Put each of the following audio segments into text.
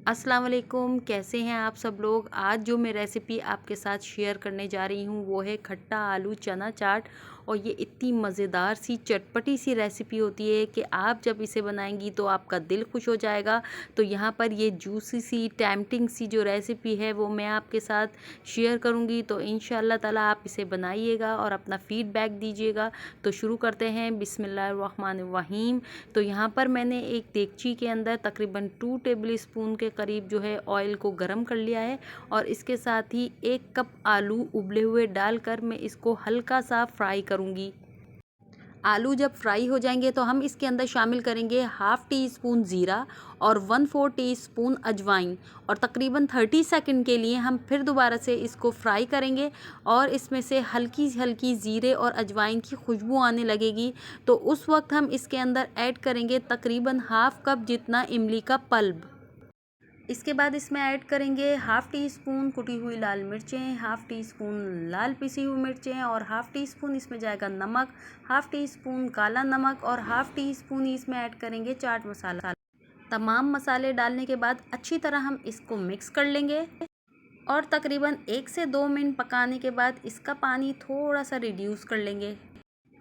अस्सलाम वालेकुम, कैसे हैं आप सब लोग। आज जो मैं रेसिपी आपके साथ शेयर करने जा रही हूँ वो है खट्टा आलू चना चाट। और ये इतनी मज़ेदार सी चटपटी सी रेसिपी होती है कि आप जब इसे बनाएंगी तो आपका दिल खुश हो जाएगा। तो यहाँ पर ये जूसी सी टेम्पटिंग सी जो रेसिपी है वो मैं आपके साथ शेयर करूँगी। तो इंशाअल्लाह ताला आप इसे बनाइएगा और अपना फ़ीडबैक दीजिएगा। तो शुरू करते हैं, बिस्मिल्लाहिर्रहमानिर्रहीम। तो यहाँ पर मैंने एक देगची के अंदर तकरीबन 2 टेबल स्पून के करीब जो है ऑयल को गरम कर लिया है। और इसके साथ ही 1 कप आलू उबले हुए डालकर मैं इसको हल्का सा फ्राई करूँगी। आलू जब फ्राई हो जाएंगे तो हम इसके अंदर शामिल करेंगे हाफ़ टी स्पून ज़ीरा और 1/4 टी स्पून अजवाइन। और तकरीबन 30 सेकंड के लिए हम फिर दोबारा से इसको फ्राई करेंगे। और इसमें से हल्की हल्की ज़ीरे और अजवाइन की खुशबू आने लगेगी। तो उस वक्त हम इसके अंदर ऐड करेंगे तकरीबन हाफ़ कप जितना इमली का पल्प। इसके बाद इसमें ऐड करेंगे हाफ़ टी स्पून कुटी हुई लाल मिर्चें, हाफ़ टी स्पून लाल पिसी हुई मिर्चें और हाफ़ टी स्पून इसमें जाएगा नमक, हाफ़ टी स्पून काला नमक और हाफ़ टी स्पून इसमें ऐड करेंगे चाट मसाला। तमाम मसाले डालने के बाद अच्छी तरह हम इसको मिक्स कर लेंगे। और तकरीबन 1 से 2 मिनट पकाने के बाद इसका पानी थोड़ा सा रिड्यूस कर लेंगे।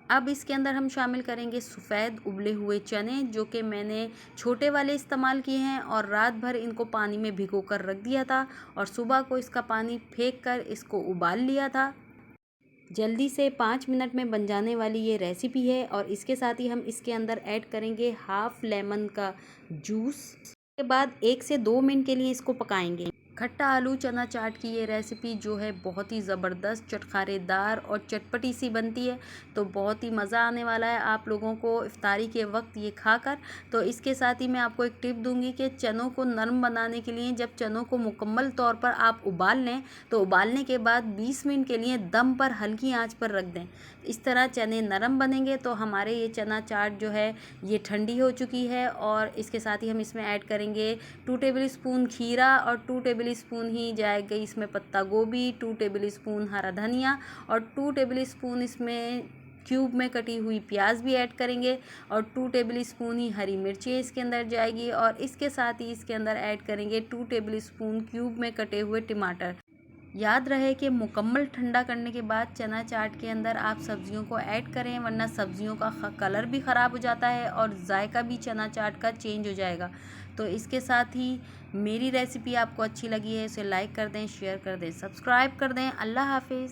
अब इसके अंदर हम शामिल करेंगे सफ़ेद उबले हुए चने, जो कि मैंने छोटे वाले इस्तेमाल किए हैं और रात भर इनको पानी में भिगो कर रख दिया था और सुबह को इसका पानी फेंक कर इसको उबाल लिया था। जल्दी से 5 मिनट में बन जाने वाली ये रेसिपी है। और इसके साथ ही हम इसके अंदर ऐड करेंगे हाफ़ लेमन का जूस। के बाद 1 से 2 मिनट के लिए इसको पकाएंगे। खट्टा आलू चना चाट की ये रेसिपी जो है बहुत ही ज़बरदस्त, चटखारेदार और चटपटी सी बनती है। तो बहुत ही मज़ा आने वाला है आप लोगों को इफ्तारी के वक्त ये खाकर। तो इसके साथ ही मैं आपको एक टिप दूंगी कि चनों को नरम बनाने के लिए जब चनों को मुकम्मल तौर पर आप उबाल लें तो उबालने के बाद 20 मिनट के लिए दम पर हल्की आंच पर रख दें। इस तरह चने नरम बनेंगे। तो हमारे ये चना चाट जो है ये ठंडी हो चुकी है। और इसके साथ ही हम इसमें ऐड करेंगे 2 टेबल स्पून खीरा और 2 टेबल स्पून ही जाएगा इसमें पत्ता गोभी, 2 टेबल स्पून हरा धनिया और 2 टेबल स्पून इसमें क्यूब में कटी हुई प्याज भी ऐड करेंगे। और 2 टेबल स्पून ही हरी मिर्ची इसके अंदर जाएगी। और इसके साथ ही इसके अंदर ऐड करेंगे 2 टेबल स्पून क्यूब में कटे हुए टमाटर। याद रहे कि मुकम्मल ठंडा करने के बाद चना चाट के अंदर आप सब्जियों को ऐड करें, वरना सब्जियों का कलर भी ख़राब हो जाता है और जायका भी चना चाट का चेंज हो जाएगा। तो इसके साथ ही मेरी रेसिपी आपको अच्छी लगी है इसे लाइक कर दें, शेयर कर दें, सब्सक्राइब कर दें। अल्लाह हाफिज़।